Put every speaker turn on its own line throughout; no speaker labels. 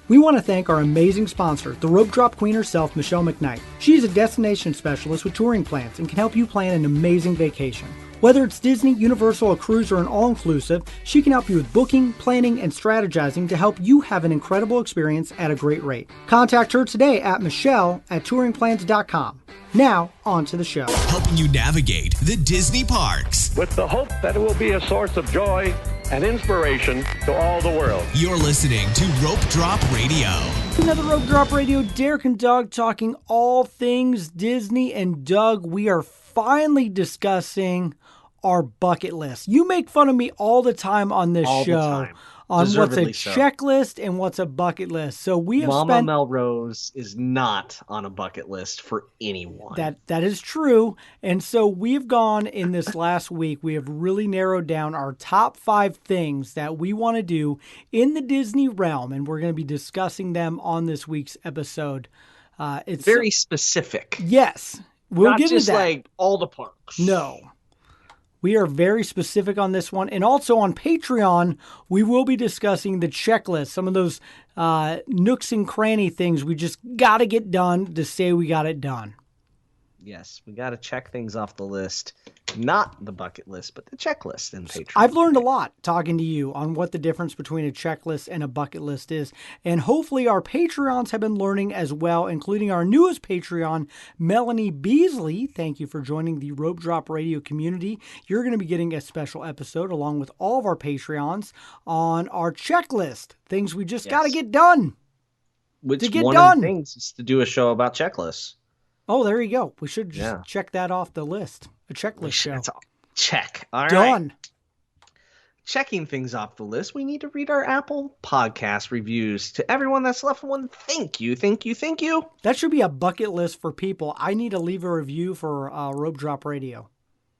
We want to thank our amazing sponsor, the Rope Drop Queen herself, Michelle McKnight. She is a destination specialist with touring plans and can help you plan an amazing vacation. Whether it's Disney, Universal, a cruise, or an all-inclusive, she can help you with booking, planning, and strategizing to help you have an incredible experience at a great rate. Contact her today at michelle@touringplans.com. Now, on to the show.
Helping you navigate the Disney parks.
With the hope that it will be a source of joy and inspiration to all the world.
You're listening to Rope Drop Radio.
Another Rope Drop Radio. Derek and Doug talking all things Disney. And Doug, we are finally discussing our bucket list. You make fun of me all the time on this show on what's a checklist and what's a bucket list. So we have
Mama Melrose is not on a bucket list for anyone.
That is true. And so we've gone in this last week, we have really narrowed down our top 5 things that we want to do in the Disney realm. And we're going to be discussing them on this week's episode. It's
very specific.
Yes. We'll
not
get
just
into that.
Like all the parks.
No. We are very specific on this one. And also on Patreon, we will be discussing the checklist, some of those nooks and cranny things we just got to get done to say we got it done.
Yes, we got to check things off the list. Not the bucket list, but the checklist in Patreon.
I've learned a lot talking to you on what the difference between a checklist and a bucket list is. And hopefully our Patreons have been learning as well, including our newest Patreon, Melanie Beasley. Thank you for joining the Rope Drop Radio community. You're going to be getting a special episode along with all of our Patreons on our checklist. Things we just got to get done.
Which
to get
one
done.
of the things is to do a show about checklists.
Oh, there you go. We should just check that off the list. A checklist show.
Check. All right.
Done.
Checking things off the list, we need to read our Apple Podcast reviews. To everyone that's left one, thank you.
That should be a bucket list for people. I need to leave a review for Rope Drop Radio.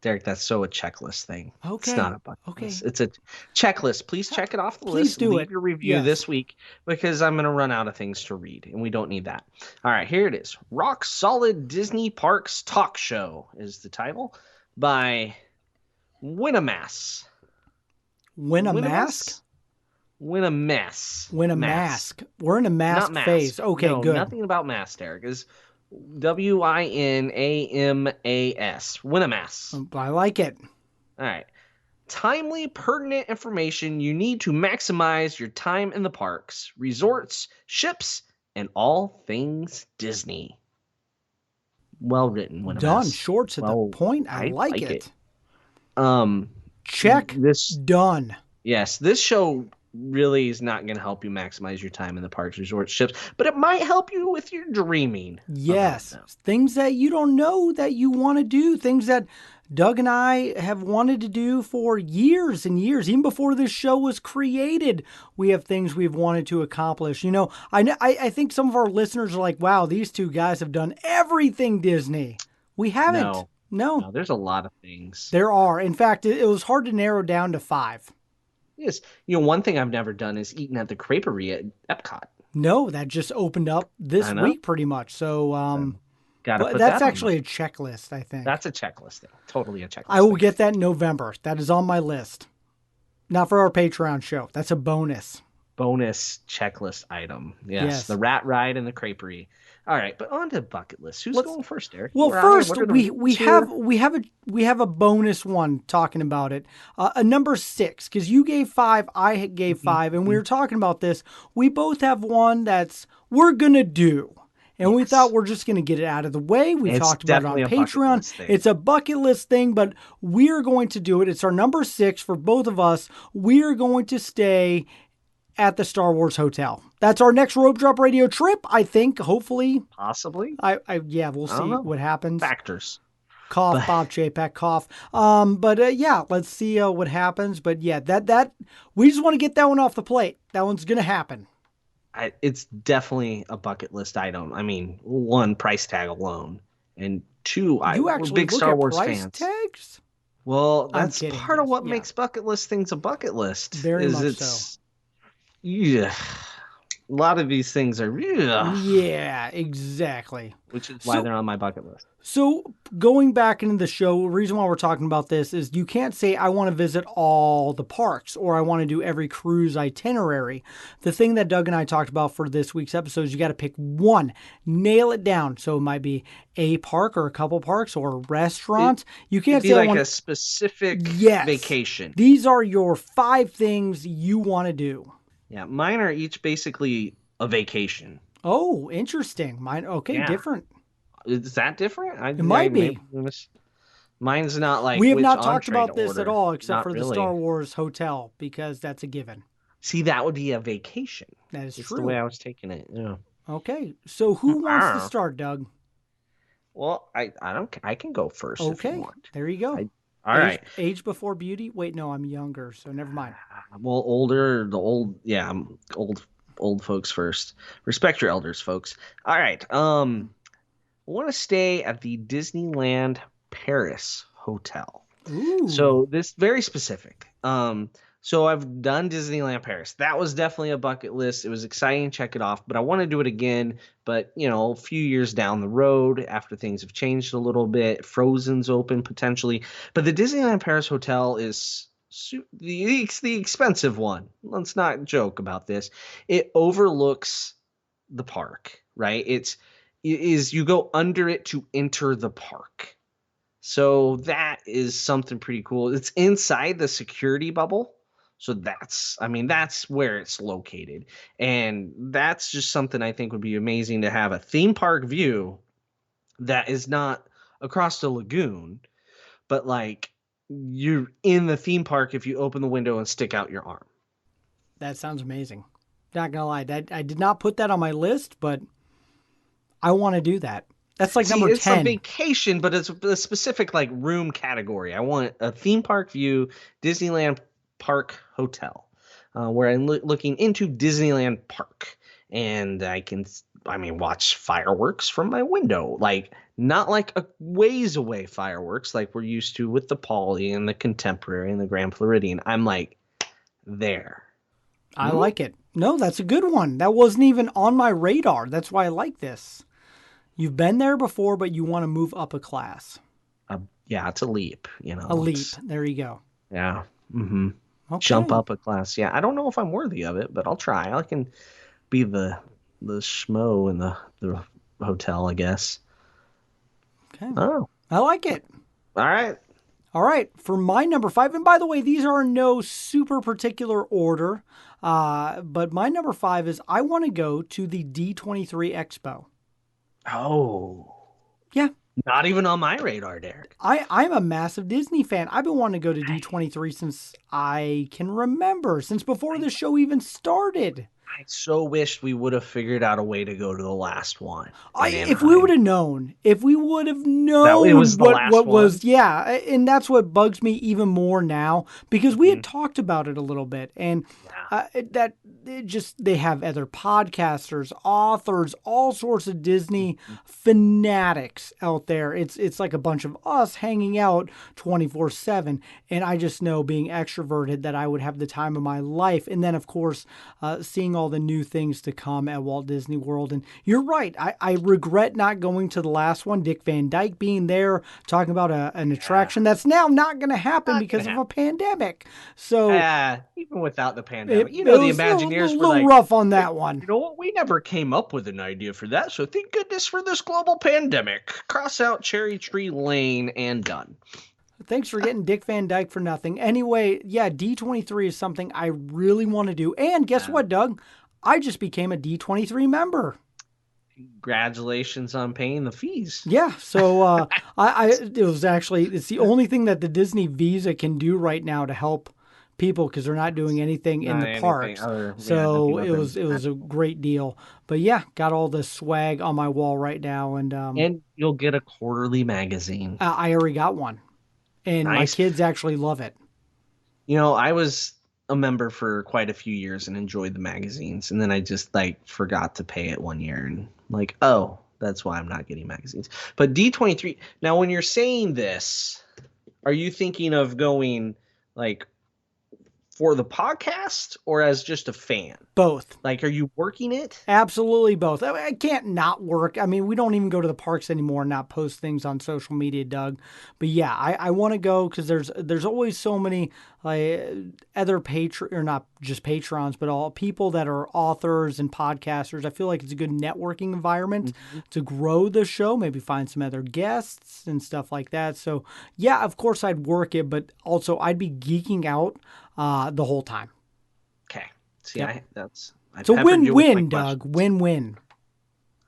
Derek, that's so a checklist thing.
Okay.
It's not a bucket list. It's a checklist. Please check it off the list.
Please do
Leave your review this week because I'm going to run out of things to read, and we don't need that. All right, here it is. Rock Solid Disney Parks Talk Show is the title by Winamask.
Win a mask?
Win a mess.
Win a mask. We're in a mask phase. Okay,
no,
good.
Nothing about mask, Derek. Is Winamas. Winamask.
I like it.
All right. Timely, pertinent information you need to maximize your time in the parks, resorts, ships, and all things Disney. Well written, Winamask.
Done. Short to the point. I like it. Check. Done.
Yes, this show really is not going to help you maximize your time in the parks, resorts, ships, but it might help you with your dreaming.
Yes. Things that you don't know that you want to do. Things that Doug and I have wanted to do for years and years. Even before this show was created, we have things we've wanted to accomplish. You know, I think some of our listeners are like, wow, these two guys have done everything Disney. We haven't. No,
there's a lot of things.
There are. In fact, it was hard to narrow down to 5.
Yes. You know, one thing I've never done is eaten at the creperie at Epcot.
No, that just opened up this week pretty much. So, that's actually a checklist, I think.
That's a checklist. Totally a checklist.
I will get that in November. That is on my list. Not for our Patreon show. That's a bonus.
Bonus checklist item. Yes. The rat ride and the creperie. All right, but on to bucket list. Who's going first, Derek?
Well, first we have a bonus one talking about it. A number 6, because you gave 5, I gave 5, and we were talking about this. We both have one that's we're gonna do, and we thought we're just gonna get it out of the way. We talked about it on Patreon. It's a bucket list thing, but we're going to do it. It's our number 6 for both of us. We're going to stay at the Star Wars Hotel. That's our next Rope Drop Radio trip, I think, hopefully.
Possibly.
We'll see what happens.
Factors.
Cough, Bob Chapek, cough. Let's see what happens. But yeah, that we just want to get that one off the plate. That one's going to happen.
It's definitely a bucket list item. I mean, 1, price tag alone. And 2, we're big Star Wars fans.
Tags?
Well, that's part of what makes bucket list things a bucket list.
Very much so.
Yeah. A lot of these things are, ugh,
Yeah, exactly.
which is why
So
they're on my bucket list.
So going back into the show, the reason why we're talking about this is you can't say I want to visit all the parks or I want to do every cruise itinerary. The thing that Doug and I talked about for this week's episode is you got to pick one, nail it down. So it might be a park or a couple parks or a restaurant. You
It'd
can't
be
say I
like
want
a specific
Yes.
vacation.
These are your 5 things you want to do.
Yeah, mine are each basically a vacation.
Oh, interesting. Mine okay,
Yeah.
different.
Is that different?
It might be.
Mine's not like
We have
which
not talked
entree to
about this at
order.
all except
Not
for the
really.
Star Wars hotel because that's a given.
See, that would be a vacation.
That is
It's
true.
the way I was taking it. Yeah.
Okay, so who wants to start, Doug?
Well, I can go first if you
Okay,
want.
there you go.
All right.
Age before beauty? Wait, no, I'm younger, so never mind.
Well, I'm old folks first. Respect your elders, folks. All right. I want to stay at the Disneyland Paris Hotel.
Ooh.
So this very specific. So I've done Disneyland Paris. That was definitely a bucket list. It was exciting, check it off, but I want to do it again, but a few years down the road after things have changed a little bit. Frozen's open potentially, but the Disneyland Paris Hotel is the expensive one. Let's not joke about this. It overlooks the park, right? You go under it to enter the park. So that is something pretty cool. It's inside the security bubble. So that's where it's located. And that's just something I think would be amazing to have a theme park view that is not across the lagoon, but like you're in the theme park if you open the window and stick out your arm.
That sounds amazing. Not gonna lie, I did not put that on my list, but I want to do that. That's like number 10.
It's a vacation, but it's a specific like room category. I want a theme park view, Disneyland Park Hotel, where I'm looking into Disneyland Park, and I can, watch fireworks from my window, like not like a ways away fireworks like we're used to with the Poly and the Contemporary and the Grand Floridian. I'm like there.
I like it. No, that's a good one. That wasn't even on my radar. That's why I like this. You've been there before, but you want to move up a class.
Yeah, it's a leap.
A leap. There you go.
Yeah. Mm-hmm.
Okay.
Jump up a class. Yeah, I don't know if I'm worthy of it, but I'll try. I can be the schmo in the hotel, I guess.
Okay.
Oh,
I like it.
all right.
All right. For my number 5, and by the way, these are in no super particular order, but my number 5 is I want to go to the D23 Expo.
Oh.
Yeah.
Not even on my radar, Derek.
I'm a massive Disney fan. I've been wanting to go to D23 since I can remember, since before the show even started.
I so wished we would have figured out a way to go to the last one.
If we would have known
that it was the last
what
one.
was, yeah, and that's what bugs me even more now because we had talked about it a little bit, and they have other podcasters, authors, all sorts of Disney fanatics out there. It's like a bunch of us hanging out 24/7, and I just know being extroverted that I would have the time of my life, and then of course seeing all the new things to come at Walt Disney World. And you're right. I regret not going to the last one. Dick Van Dyke being there, talking about an attraction that's now not going to happen because of a pandemic. So
even without the pandemic, the
was
Imagineers
a
were like,
rough on that one.
You know what? We never came up with an idea for that. So thank goodness for this global pandemic. Cross out Cherry Tree Lane and done.
Thanks for getting Dick Van Dyke for nothing. Anyway, yeah, D23 is something I really want to do. And guess what, Doug? I just became a D23 member.
Congratulations on paying the fees.
Yeah, so it's the only thing that the Disney Visa can do right now to help people because they're not doing anything in the parks. So it was a great deal. But yeah, got all the swag on my wall right now, and
you'll get a quarterly magazine.
I already got one. And
nice.
My kids actually love it.
I was a member for quite a few years and enjoyed the magazines. And then I just forgot to pay it one year and oh, that's why I'm not getting magazines. But D23, now when you're saying this, are you thinking of going for the podcast or as just a fan?
Both.
Like, are you working it?
Absolutely both. I can't not work. I mean, we don't even go to the parks anymore and not post things on social media, Doug. But yeah, I want to go because there's always so many other or not just patrons, but all people that are authors and podcasters. I feel like it's a good networking environment to grow the show, maybe find some other guests and stuff like that. So yeah, of course I'd work it, but also I'd be geeking out the whole time.
Okay. See,
Yep.
It's a
win-win, Doug. Win-win.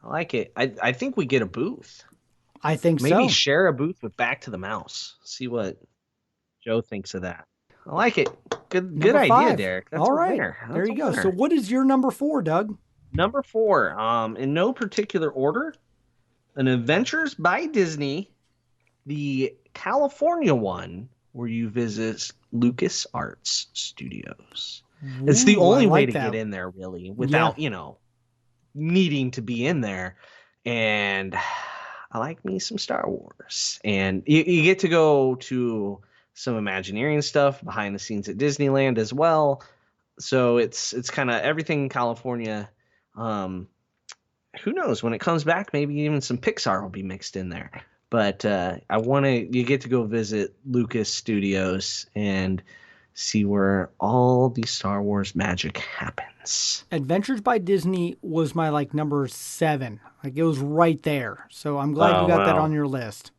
I like it. I think we get a booth.
I think so.
Maybe share a booth with Back to the Mouse. See what Joe thinks of that. I like it. Good
Number
idea,
5.
Derek. That's
all
a
right.
winner.
There
That's
you
a
go.
winner.
So what is your number 4, Doug?
Number 4, in no particular order, an Adventures by Disney, the California one, where you visit Lucas Arts Studios. It's the only way to get in there, really, without, needing to be in there. And I like me some Star Wars. And you get to go to some Imagineering stuff behind the scenes at Disneyland as well. So it's kind of everything in California. Who knows, when it comes back, maybe even some Pixar will be mixed in there. But you get to go visit Lucas Studios and see where all the Star Wars magic happens.
Adventures by Disney was my number 7. It was right there. So I'm glad you got that on your list.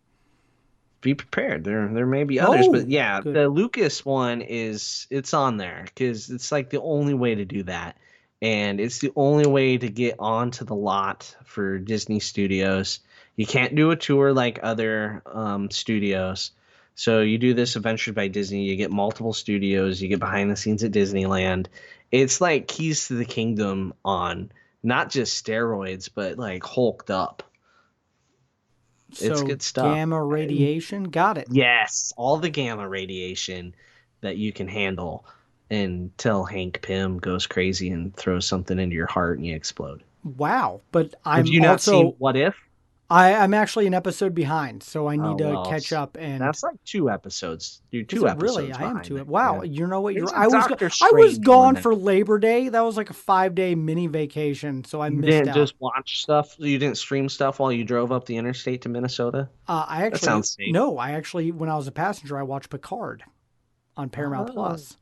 Be prepared. There may be others, but yeah,
good.
The Lucas one it's on there because it's the only way to do that. And it's the only way to get onto the lot for Disney Studios. You can't do a tour like other studios. So you do this Adventures by Disney, you get multiple studios, you get behind the scenes at Disneyland. It's like Keys to the Kingdom on not just steroids, but hulked up. It's good stuff.
Gamma radiation, got it.
Yes, all the gamma radiation that you can handle until Hank Pym goes crazy and throws something into your heart and you explode.
Wow, but
Have you not seen What If?
I'm actually an episode behind, so I need to catch up. And
that's 2 episodes. You're 2 episodes.
Really, I am 2.
Me.
Wow,
yeah.
You know what?
I was
gone for Labor Day. That was a 5-day mini vacation, so I missed out. You
didn't just watch stuff. You didn't stream stuff while you drove up the interstate to Minnesota.
That sounds safe. No, when I was a passenger, I watched Picard on Paramount Plus.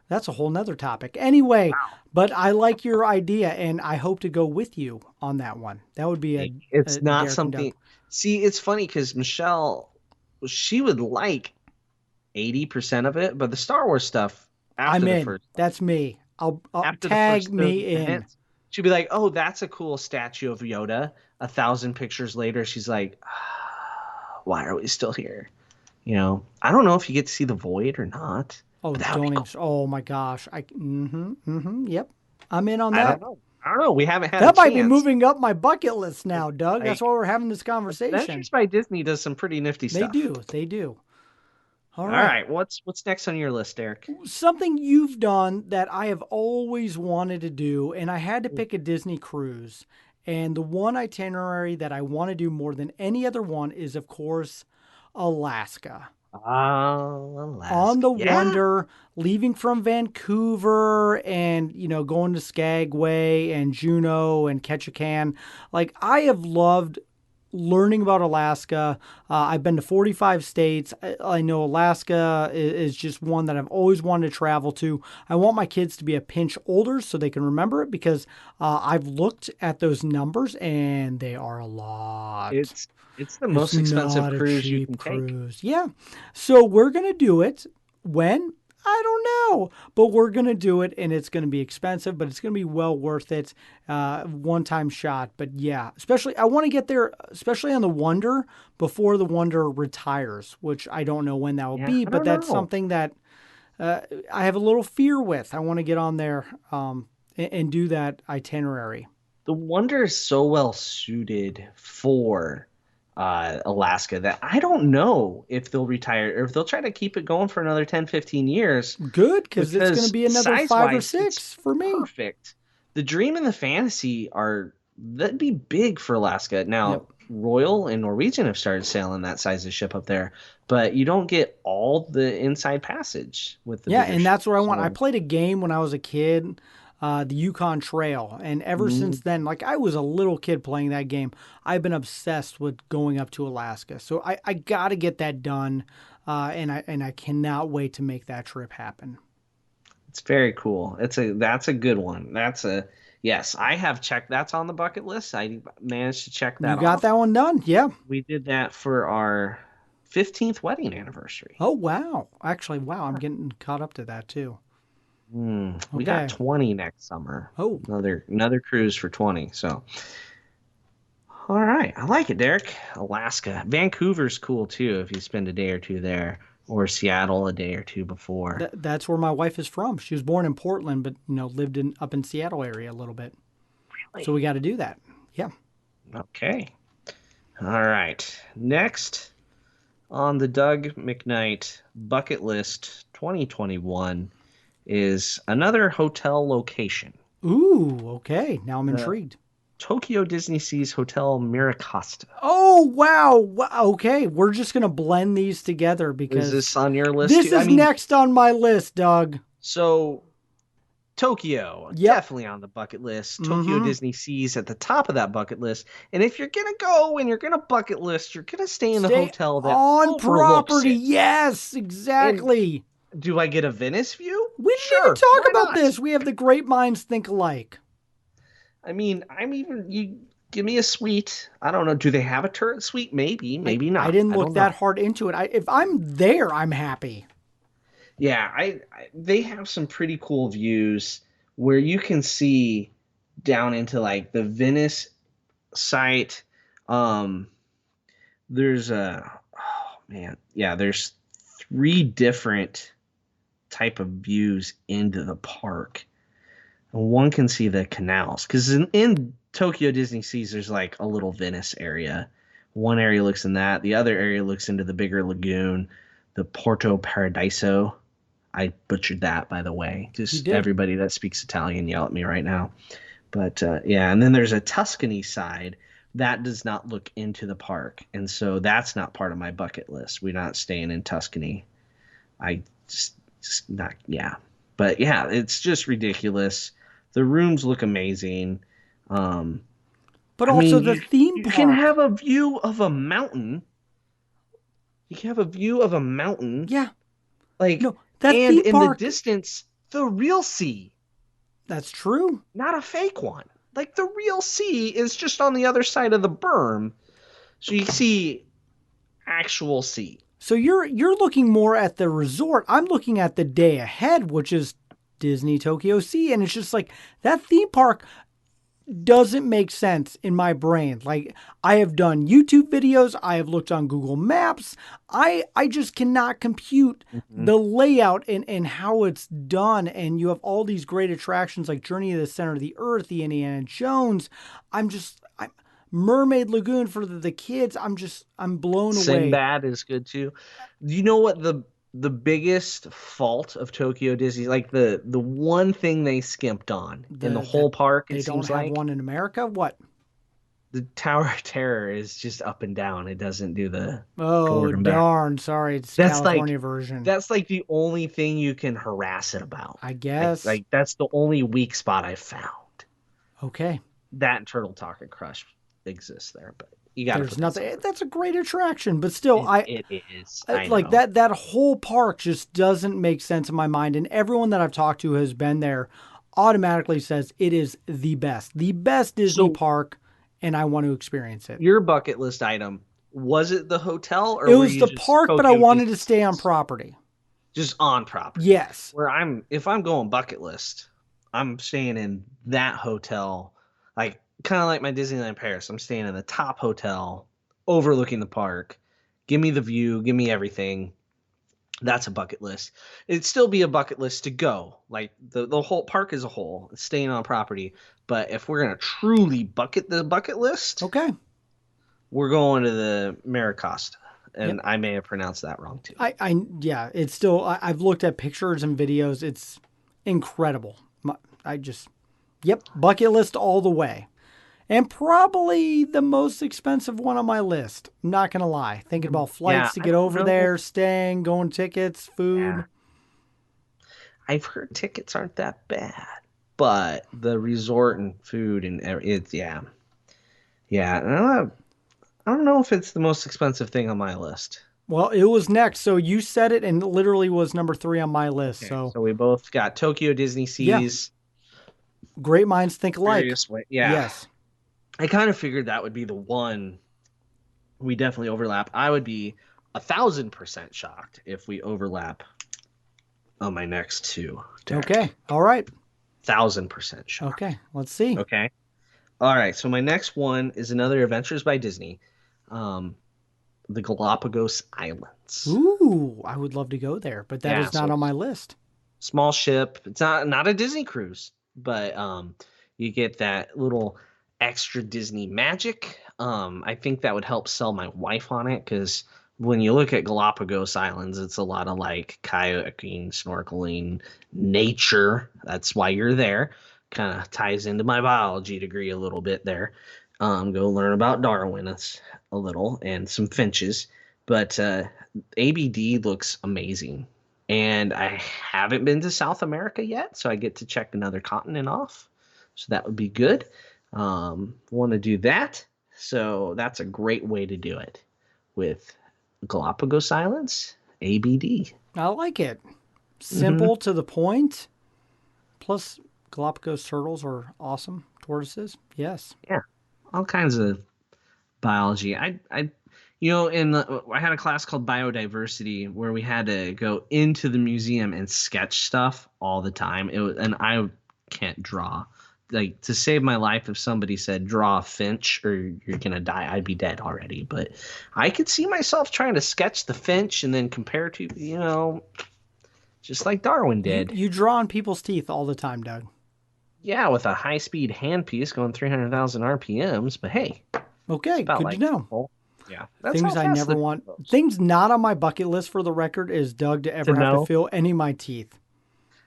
That's a whole nother topic. Anyway, But I like your idea, and I hope to go with you on that one. That would be
It's not something. See, it's funny because Michelle, she would like 80% of it, but the Star Wars stuff.
I'm in. That's me. I'll tag me in.
She'd be like, "Oh, that's a cool statue of Yoda." 1,000 pictures later, she's like, "Why are we still here?" I don't know if you get to see the void or not.
Oh, oh my gosh! Yep, I'm in on that.
I don't know. We haven't had
that. Might be moving up my bucket list now, Doug. That's why we're having this conversation.
Adventures by Disney does some pretty nifty stuff.
They do.
All right. What's next on your list, Eric?
Something you've done that I have always wanted to do, and I had to pick a Disney cruise. And the one itinerary that I want to do more than any other one is, of course, Alaska.
Alaska.
On the Wonder, leaving from Vancouver and, going to Skagway and Juneau and Ketchikan. I have loved learning about Alaska. I've been to 45 states. I know Alaska is just one that I've always wanted to travel to. I want my kids to be a pinch older so they can remember it because I've looked at those numbers and they are a lot.
It's the most expensive cruise you can take.
Yeah. So we're going to do it. When? I don't know. But we're going to do it, and it's going to be expensive, but it's going to be well worth it. One-time shot. But, yeah, I want to get there, especially on the Wonder, before the Wonder retires, which I don't know when that will be, but that's something that I have a little fear with. I want to get on there and do that itinerary.
The Wonder is so well suited for Alaska that I don't know if they'll retire or if they'll try to keep it going for another 10, 15 years.
Good, because it's going to be another 5 or 6 for me.
Perfect. The dream and the fantasy are that'd be big for Alaska. Now,
Yep.
Royal and Norwegian have started sailing that size of ship up there, but you don't get all the inside passage with the
Yeah,
bigger
and
ship.
that's what I want. I
So,
played a game when I was a kid, the Yukon Trail, and ever since then, like I was a little kid playing that game, I've been obsessed with going up to Alaska. So I got to get that done, and I cannot wait to make that trip happen.
it's very cool. That's a good one. Yes, I have checked. That's on the bucket list. I managed to check
You
that
got
off.
that one done? Yeah.
We did that for our 15th wedding anniversary.
Oh wow! Actually, wow, I'm getting caught up to that too.
We got
Okay.
20 next summer.
Oh,
Another cruise for 20. So, all right, I like it, Derek. Alaska, Vancouver's cool too if you spend a day or two there, or Seattle a day or two before.
that's where my wife is from. She was born in Portland, but lived in up in Seattle area a little bit. So we got to do that. Yeah.
Okay. All right. Next on the Doug McKnight bucket list 2021 is another hotel location.
Ooh. Okay. Now I'm
Uh,
intrigued.
Tokyo Disney Sea's Hotel Miracosta.
Oh wow. Okay, we're just gonna blend these together
Is
because
this on your list
this
too? I
is
mean,
next on my list, Doug.
so Tokyo,
Yep.
definitely on the bucket list. Tokyo
Mm-hmm.
Disney Sea's at the top of that bucket list. And if you're gonna go and you're gonna bucket list, you're gonna stay in the
Stay
hotel that
on
overlooks
property.
it.
Yes,
And
exactly.
do I get a Venice view?
We didn't even
Sure,
talk
why
about
not?
this. We have the great minds think alike.
I mean, you give me a suite. I don't know. Do they have a turret suite? Maybe, maybe not.
I didn't
I
look
don't
that
know.
hard into it. If I'm there, I'm happy.
Yeah, they have some pretty cool views where you can see down into like the Venice site. There's there's three different type of views into the park. And one can see the canals because in Tokyo Disney Seas there's like a little Venice area. One area looks in that. The other area looks into the bigger lagoon, the Porto Paradiso. I butchered that, by the way.
You
Just
did.
everybody that speaks Italian yell at me right now. But yeah, and then there's a Tuscany side that does not look into the park, and so that's not part of my bucket list. We're not staying in Tuscany. I just not yeah, but yeah, it's just ridiculous. The rooms look amazing.
But
I
also
mean,
the theme
you
park.
can have a view of a mountain. You can have a view of a mountain.
Yeah.
Like,
No, that
and
theme
in
park.
the distance, the real sea,
That's true.
not a fake one. Like the real sea is just on the other side of the berm, so you see actual sea.
So you're looking more at the resort. I'm looking at the day ahead, which is Disney Tokyo Sea, and it's just like that theme park doesn't make sense in my brain. Like I have done YouTube videos, I have looked on Google Maps. I just cannot compute the layout and how it's done. And you have all these great attractions like Journey to the Center of the Earth, the Indiana Jones. I'm Mermaid Lagoon for the kids. I'm blown away.
Sinbad is good too. Do you know what the biggest fault of Tokyo Disney, like the one thing they skimped on in the whole park,
They
it
don't
seems
have
like
one in America. What?
the Tower of Terror is just up and down. It doesn't do the
Oh
forward and back.
darn! Sorry, it's
That's
California version.
That's like the only thing you can harass it about.
I guess.
Like that's the only weak spot I've found.
Okay.
That and Turtle Talk and Crush exists there, but you got
There's nothing. That's a great attraction, but still,
It is. I
like
know.
that whole park just doesn't make sense in my mind. And everyone that I've talked to has been there automatically says it is the best Disney
So-
park, and I want to experience it.
Your bucket list item, was it the hotel or
It
were
was
you
the
just
park, but I
Tokyo
wanted
Disney
to stay on
Seas?
property.
Just on property.
Yes.
If I'm going bucket list, I'm staying in that hotel, like kind of like my Disneyland Paris. I'm staying in the top hotel overlooking the park. Give me the view, give me everything. That's a bucket list. It'd still be a bucket list to go, like the whole park as a whole, staying on property. But if we're gonna truly bucket the bucket list,
Okay.
we're going to the Miracosta. And
Yep.
I may have pronounced that wrong too.
Yeah, it's still, I've looked at pictures and videos. It's incredible. Yep, bucket list all the way. And probably the most expensive one on my list. I'm not going to lie. Thinking about flights to
I
get
don't
over
know.
there, staying, going tickets, food.
Yeah. I've heard tickets aren't that bad, but the resort and food and it's yeah. I don't know if it's the most expensive thing on my list.
Well, it was next. So you said it and it literally was number 3 on my list.
Okay,
So
so we both got Tokyo Disney
yeah,
Seas.
great minds think alike.
Various way. Yeah.
Yes.
I kind of figured that would be the one we definitely overlap. I would be 1,000% shocked if we overlap on my next two. Derek.
Okay. All right.
1,000% shocked.
Okay. Let's see.
Okay. All right. So my next one is another Adventures by Disney, the Galapagos Islands.
Ooh, I would love to go there, but that
Yeah,
is not
so
on my list.
Small ship. It's not a Disney cruise, but you get that little extra Disney magic. I think that would help sell my wife on it because when you look at Galapagos Islands, it's a lot of like kayaking, snorkeling, nature. That's why you're there. Kind of ties into my biology degree a little bit there. Go learn about Darwin a little and some finches. But ABD looks amazing. And I haven't been to South America yet, so I get to check another continent off. So that would be good. Want to do that. So that's a great way to do it with Galapagos Islands, ABD.
I like it. Simple to the point. Plus, Galapagos turtles are awesome. Tortoises, yes.
Yeah, all kinds of biology. I I had a class called biodiversity where we had to go into the museum and sketch stuff all the time. And I can't draw. Like, to save my life, if somebody said draw a finch or you're gonna die, I'd be dead already. But I could see myself trying to sketch the finch and then compare to, just like Darwin did.
You draw on people's teeth all the time, Doug.
Yeah, with a high-speed handpiece going 300,000 RPMs. But hey,
okay, good
like
to know.
people. Yeah, that's
Things
how
I
fast
never
the-
want. Things not on my bucket list for the record is Doug to ever have to
know?
feel any of my teeth.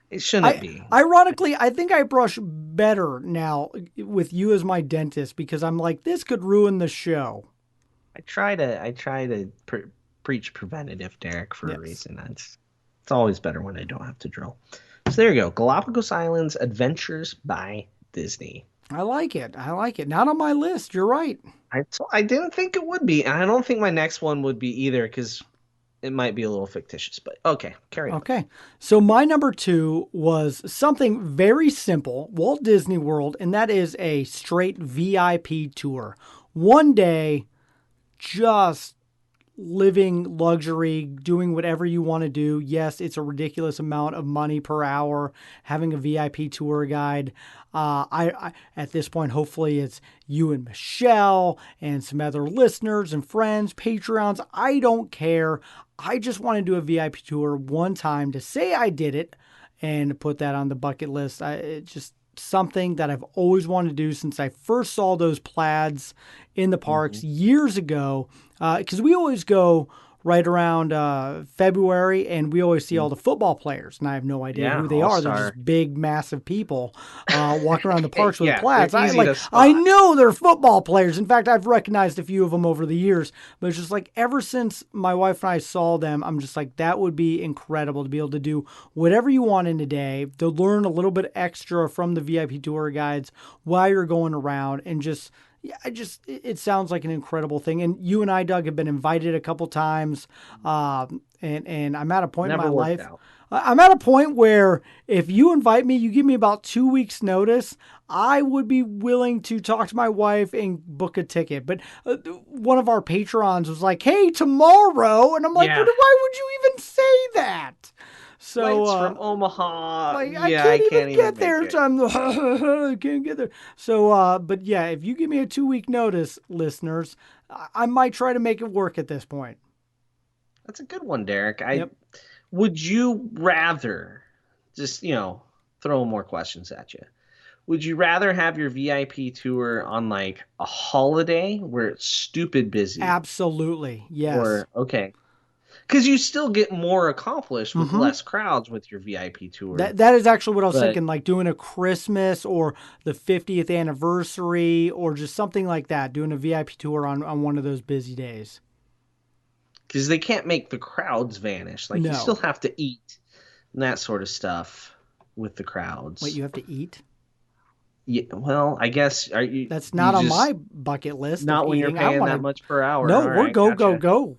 It shouldn't be.
Ironically, I think I brush better now with you as my dentist because I'm like, this could ruin the show.
I try to preach preventative, Derek, for a reason. It's always better when I don't have to drill. So there you go. Galapagos Islands Adventures by Disney.
I like it. Not on my list. You're right.
I didn't think it would be. And I don't think my next one would be either because it might be a little fictitious. But okay, carry on.
Okay. So my number 2 was something very simple, Walt Disney World, and that is a straight VIP tour. One day, just living luxury, doing whatever you want to do. Yes, it's a ridiculous amount of money per hour having a VIP tour guide. I at this point, hopefully it's you and Michelle and some other listeners and friends, Patreons. I don't care. I just want to do a VIP tour one time to say I did it and put that on the bucket list. It's just something that I've always wanted to do since I first saw those plaids in the parks years ago. Because we always go right around February, and we always see all the football players, and I have no idea who they are. They're just big, massive people walking around the parks with plaids. I know they're football players. In fact, I've recognized a few of them over the years, but it's just like ever since my wife and I saw them, I'm just like, that would be incredible to be able to do whatever you want in a day, to learn a little bit extra from the VIP tour guides while you're going around, and just... Yeah, it sounds like an incredible thing. And you and I, Doug, have been invited a couple times. And I'm at a point in my life. I'm at a point where if you invite me, you give me about 2 weeks notice, I would be willing to talk to my wife and book a ticket. But one of our patrons was like, hey, tomorrow. And I'm like, why would you even say that? So
from Omaha.
I can't even get there. I can't get there. So, but yeah, if you give me a 2 week notice, listeners, I might try to make it work at this point.
That's a good one, Derek. Would you rather just, throw more questions at you? Would you rather have your VIP tour on like a holiday where it's stupid busy?
Absolutely. Yes.
Or, okay. because you still get more accomplished with
Mm-hmm.
less crowds with your VIP tour.
That is actually what I was
But
thinking, like doing a Christmas or the 50th anniversary or just something like that, doing a VIP tour on one of those busy days.
because they can't make the crowds vanish. Like you
No.
still have to eat and that sort of stuff with the crowds.
Wait, you have to eat?
Yeah, well, I guess
That's not
you
on
just,
my bucket list of
not when you're
eating. I
paying that
wanted
much per hour.
No,
All
we're
right,
go
gotcha.
go.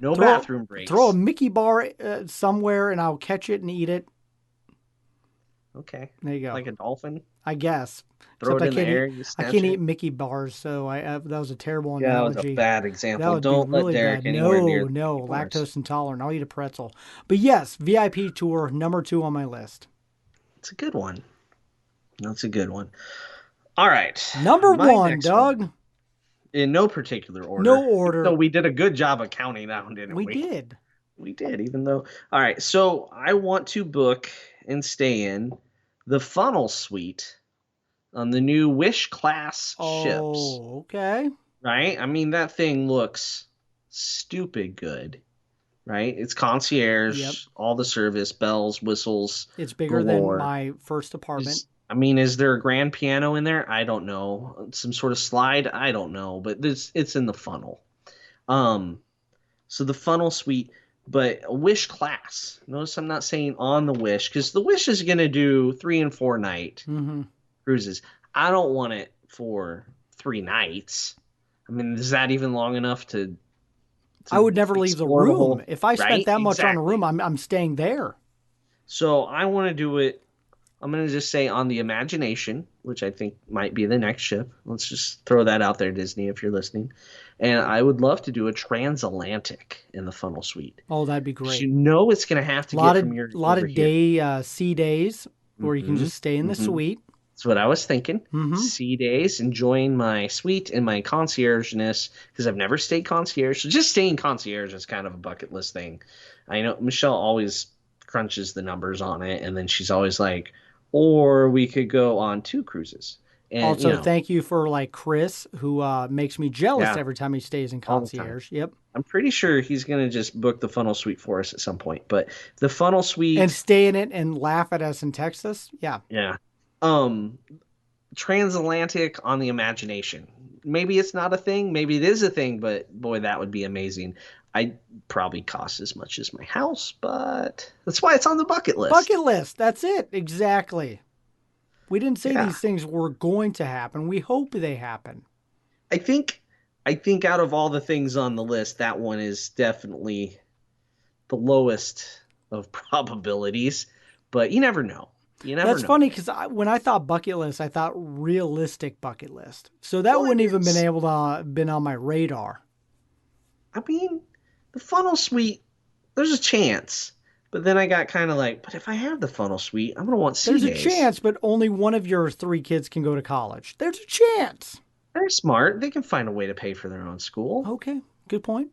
No
Throw
bathroom breaks.
Throw a Mickey bar somewhere and I'll catch it and eat it.
Okay.
There you go.
Like a dolphin.
I guess.
Throw
Except
it in the air. You
I
snatch
can't
it.
eat Mickey bars, so that was a terrible
Yeah, that was
analogy.
a bad
That
example.
would
Don't
be
let
really
Derek
bad.
anywhere near the
No,
Mickey bars.
lactose intolerant. I'll eat a pretzel. But yes, VIP tour number 2 on my list.
It's a good one. That's a good one. All right.
Number
My
1,
next
Doug.
one, in no particular order.
No order.
So we did a good job of counting down, didn't we?
We did.
We did, even though. All right. So I want to book and stay in the funnel suite on the new Wish class ships.
Oh, okay.
Right? I mean, that thing looks stupid good. Right? It's concierge,
Yep.
all the service, bells, whistles.
It's bigger
galore.
than my first apartment.
Is there a grand piano in there? I don't know. Some sort of slide? I don't know. But it's in the funnel. So the funnel suite, but a Wish class. Notice I'm not saying on the Wish, because the Wish is going to do 3 and 4 night cruises. I don't want it for 3 nights. I mean, is that even long enough to
I would never leave the
explore the
room.
whole-
If I spent
right?
that much on a
Exactly.
room, I'm staying there.
So I want to do it. I'm going to just say on the Imagination, which I think might be the next ship. Let's just throw that out there, Disney, if you're listening. And I would love to do a transatlantic in the funnel suite.
Oh, that'd be
'Cause
great.
you know it's going to have to get from your
lot
over
of
here.
day sea days where you can just stay in the suite.
That's what I was thinking. Sea days, enjoying my suite and my conciergeness, because I've never stayed concierge. So just staying concierge is kind of a bucket list thing. I know Michelle always crunches the numbers on it, and then she's always like, or we could go on 2 cruises. And,
Also, thank you for like Chris, who makes me jealous
Yeah.
every time he stays in
All the time.
concierge. Yep.
I'm pretty sure he's going to just book the funnel suite for us at some point. But the funnel suite.
And stay in it and laugh at us and text us. Yeah.
Yeah. Transatlantic on the Imagination. Maybe it's not a thing. Maybe it is a thing, but boy, that would be amazing. I'd probably cost as much as my house, but that's why it's on the bucket list.
Bucket list. That's it. Exactly. We didn't say
Yeah.
these things were going to happen. We hope they happen.
I think out of all the things on the list, that one is definitely the lowest of probabilities, but you never know.
That's funny because when I thought bucket list, I thought realistic bucket list. So that
Well,
wouldn't
it
even
is.
been able to been on my radar.
I mean, the funnel suite, there's a chance. But then I got kind of like, but if I have the funnel suite, I'm going to want sea
There's
days.
a chance, but only one of your 3 kids can go to college. There's a chance.
They're smart. They can find a way to pay for their own school.
Okay, good point.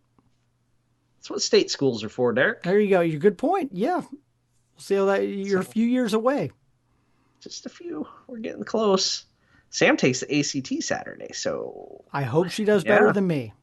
That's what state schools are for, Derek.
There you go. Your good point. Yeah, we'll see how that. You're a few years away.
Just a few. We're getting close. Sam takes the ACT Saturday, so
I hope she does better
Yeah.
than me.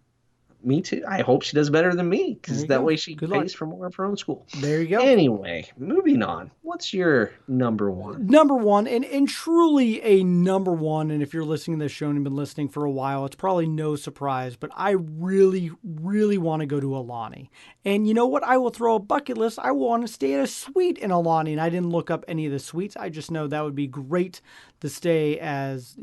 me too. I hope she does better than me,
There
because
you
that
go.
way she
Good
pays
luck.
for more of her own school.
There you go.
Anyway, moving on. What's your number one?
Number one, and truly a number one, and if you're listening to this show and you've been listening for a while, it's probably no surprise, but I really, really want to go to Alani. And you know what? I will throw a bucket list. I want to stay at a suite in Alani, and I didn't look up any of the suites. I just know that would be great to stay as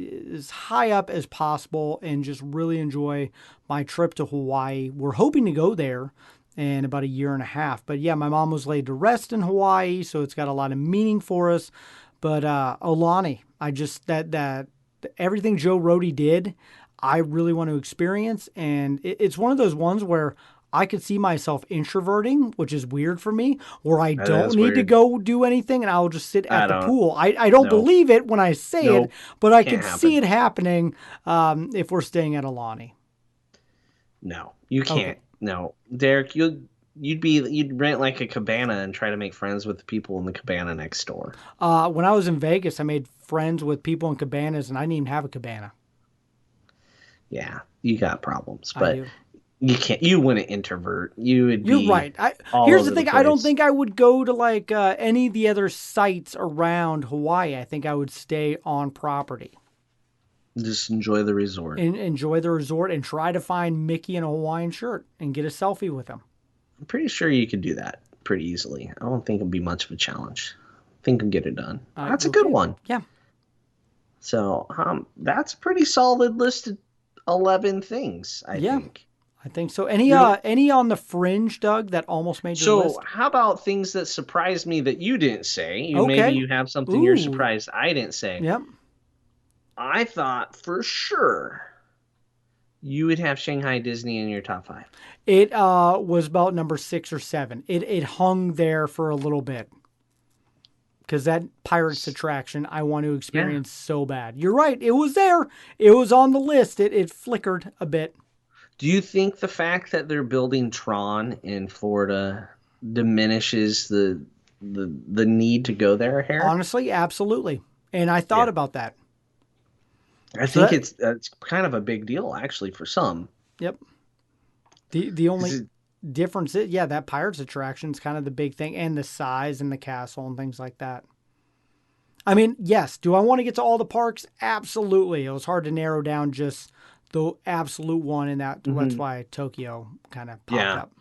high up as possible and just really enjoy my trip to Hawaii. We're hoping to go there in about a year and a half. But yeah, my mom was laid to rest in Hawaii, so it's got a lot of meaning for us. But Aulani, I just that everything Joe Rohde did, I really want to experience, and it's one of those ones where I could see myself introverting, which is weird for me, where I don't need to go do anything and I'll just sit at the pool. I don't believe it when I say it, but I can see it happening if we're staying at Aulani.
No, you can't.
Okay.
No, Derek, you'd rent like a cabana and try to make friends with the people in the cabana next door.
When I was in Vegas, I made friends with people in cabanas, and I didn't even have a cabana.
Yeah, you got problems,
I
but
do.
You wouldn't introvert. You would
You're
be
right.
all
Here's the
over the
thing. I don't
place.
think I would go to like any of the other sites around Hawaii. I think I would stay on property
Just enjoy the resort.
and enjoy the resort and try to find Mickey in a Hawaiian shirt and get a selfie with him.
I'm pretty sure you could do that pretty easily. I don't think it'd be much of a challenge. I think I'll get it done. That's a good
Okay.
one.
Yeah.
So that's a pretty solid list of 11 things, I
Yeah.
think.
I think so. Any on the fringe, Doug, that almost made your list?
So how about things that surprised me that you didn't say? Maybe
Okay.
you have something you're
Ooh.
surprised I didn't say.
Yep.
I thought for sure you would have Shanghai Disney in your top 5.
It was about number 6 or 7. It hung there for a little bit. Because that Pirates attraction I want to experience so bad. You're right. It was there. It was on the list. It flickered a bit.
Do you think the fact that they're building Tron in Florida diminishes the need to go there, Harry?
Honestly, absolutely. And I thought about that.
I think it's kind of a big deal, actually, for some.
Yep. The only difference is, that Pirates attraction is kind of the big thing, and the size and the castle and things like that. I mean, yes. Do I want to get to all the parks? Absolutely. It was hard to narrow down just the absolute one, and that's why Tokyo kind of popped up.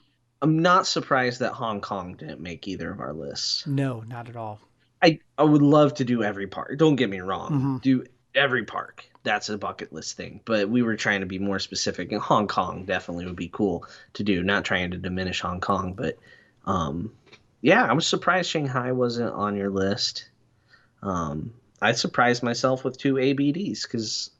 I'm not surprised that Hong Kong didn't make either of our lists.
No, not at all.
I would love to do every park. Don't get me wrong. Do every park. That's a bucket list thing. But we were trying to be more specific, and Hong Kong definitely would be cool to do. Not trying to diminish Hong Kong, but I was surprised Shanghai wasn't on your list. I surprised myself with 2 ABDs because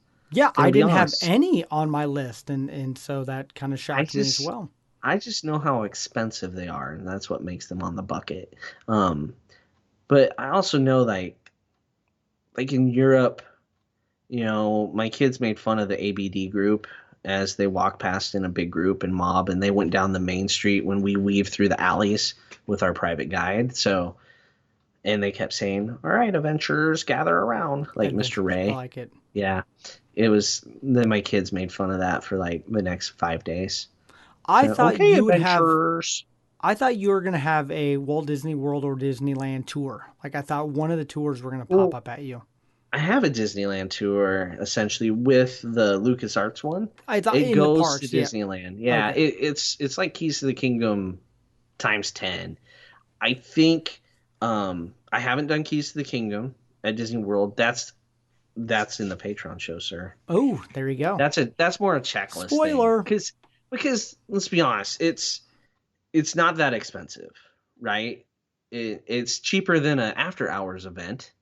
I didn't have any on my list, and so that kind of shocked me as well.
I just know how expensive they are, and that's what makes them on the bucket. But I also know like in Europe, my kids made fun of the ABD group as they walk past in a big group and mob, and they went down the main street when we weave through the alleys with our private guide. So, and they kept saying, "All right, adventurers, gather around," like Mr. Ray.
I like it.
Yeah, it was. Then my kids made fun of that for like the next 5 days.
I thought you would
adventurers.
I thought you were going to have a Walt Disney World or Disneyland tour. Like I thought one of the tours were going to pop up at you.
I have a Disneyland tour essentially with the LucasArts one.
I thought
it
in
goes
the parks,
to Disneyland. Yeah,
okay.
It's like Keys to the Kingdom times 10. I think I haven't done Keys to the Kingdom at Disney World. That's in the Patreon show, sir.
Oh, there you go.
That's more a checklist.
Spoiler.
Because let's be honest, it's not that expensive, right? It's cheaper than an after hours event.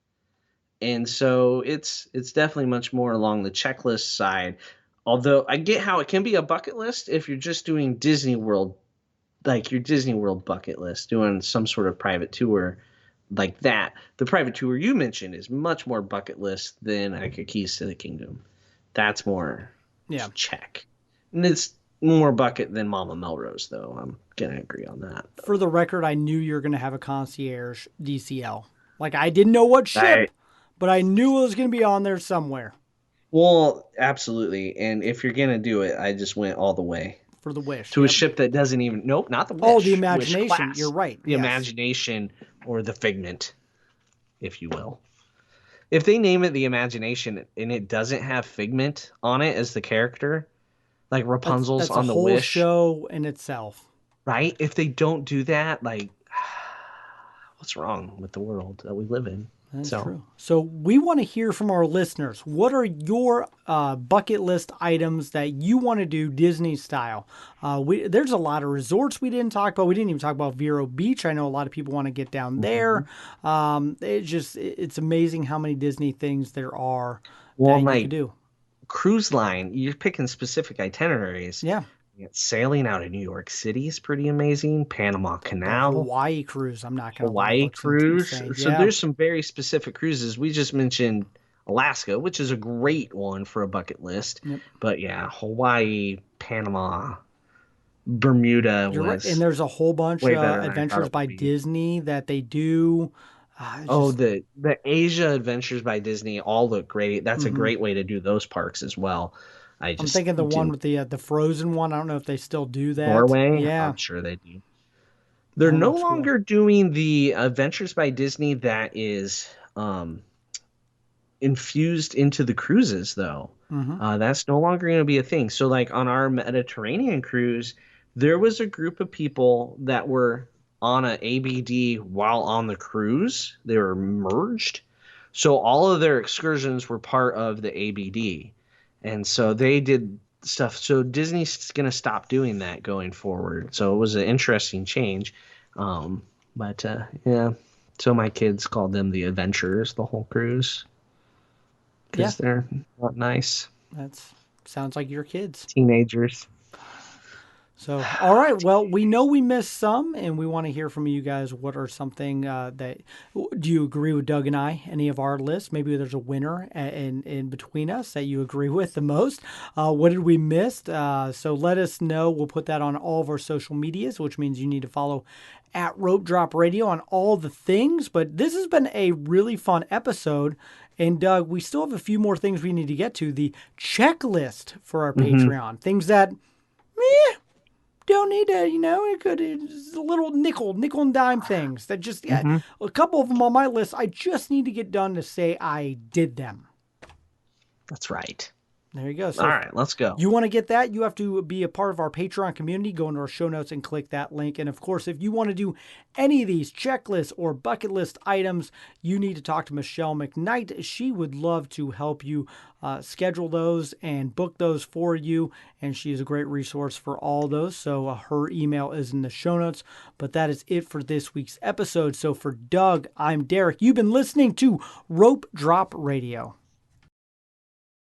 And so it's definitely much more along the checklist side. Although I get how it can be a bucket list if you're just doing Disney World, like your Disney World bucket list, doing some sort of private tour like that. The private tour you mentioned is much more bucket list than like a Keys to the Kingdom. That's more check. And it's more bucket than Mama Melrose, though. I'm going to agree on that.
For the record, I knew you were going to have a concierge DCL. Like I didn't know what ship. But I knew it was going to be on there somewhere.
Well, absolutely. And if you're going to do it, I just went all the way.
For the Wish.
To a ship that doesn't even... Nope, not the Wish.
Oh, the Imagination. You're right.
The Imagination or the Figment, if you will. If they name it the Imagination and it doesn't have Figment on it as the character, like Rapunzel's
that's
on the
whole
Wish.
Show in itself.
Right? If they don't do that, like, what's wrong with the world that we live in?
That's true. So we want to hear from our listeners. What are your bucket list items that you want to do Disney style? There's a lot of resorts we didn't talk about. We didn't even talk about Vero Beach. I know a lot of people want to get down there. It's amazing how many Disney things there are that you can do.
Cruise line, you're picking specific itineraries.
Yeah.
Sailing out of New York City is pretty amazing. Panama Canal.
The Hawaii cruise. I'm not going to
Hawaii cruise. So there's some very specific cruises. We just mentioned Alaska, which is a great one for a bucket list. Yep. But yeah, Hawaii, Panama, Bermuda.
Right. And there's a whole bunch of Adventures by Disney that they do.
The Asia Adventures by Disney all look great. That's a great way to do those parks as well.
I'm thinking the one with the frozen one. I don't know if they still do that.
Norway.
Yeah,
I'm sure they do. They're no longer doing the Adventures by Disney that is infused into the cruises, though. That's no longer going to be a thing. So, like on our Mediterranean cruise, there was a group of people that were on an ABD while on the cruise. They were merged. So all of their excursions were part of the ABD. And so they did stuff. So Disney's going to stop doing that going forward. So it was an interesting change. Yeah. So my kids called them the Adventurers, the whole cruise. Because they're not nice.
That sounds like your kids.
Teenagers.
So, all right. Well, we know we missed some, and we want to hear from you guys. What are something do you agree with Doug and I? Any of our lists? Maybe there's a winner in between us that you agree with the most. What did we miss? So let us know. We'll put that on all of our social medias, which means you need to follow at Rope Drop Radio on all the things. But this has been a really fun episode. And Doug, we still have a few more things we need to get to. The checklist for our Patreon. Things that, don't need to, it's a little nickel and dime things that just, a couple of them on my list, I just need to get done to say I did them.
That's right.
There you go. So
all right, let's go.
You want to get that? You have to be a part of our Patreon community. Go into our show notes and click that link. And of course, if you want to do any of these checklists or bucket list items, you need to talk to Michelle McKnight. She would love to help you schedule those and book those for you. And she is a great resource for all those. So her email is in the show notes. But that is it for this week's episode. So for Doug, I'm Derek. You've been listening to Rope Drop Radio.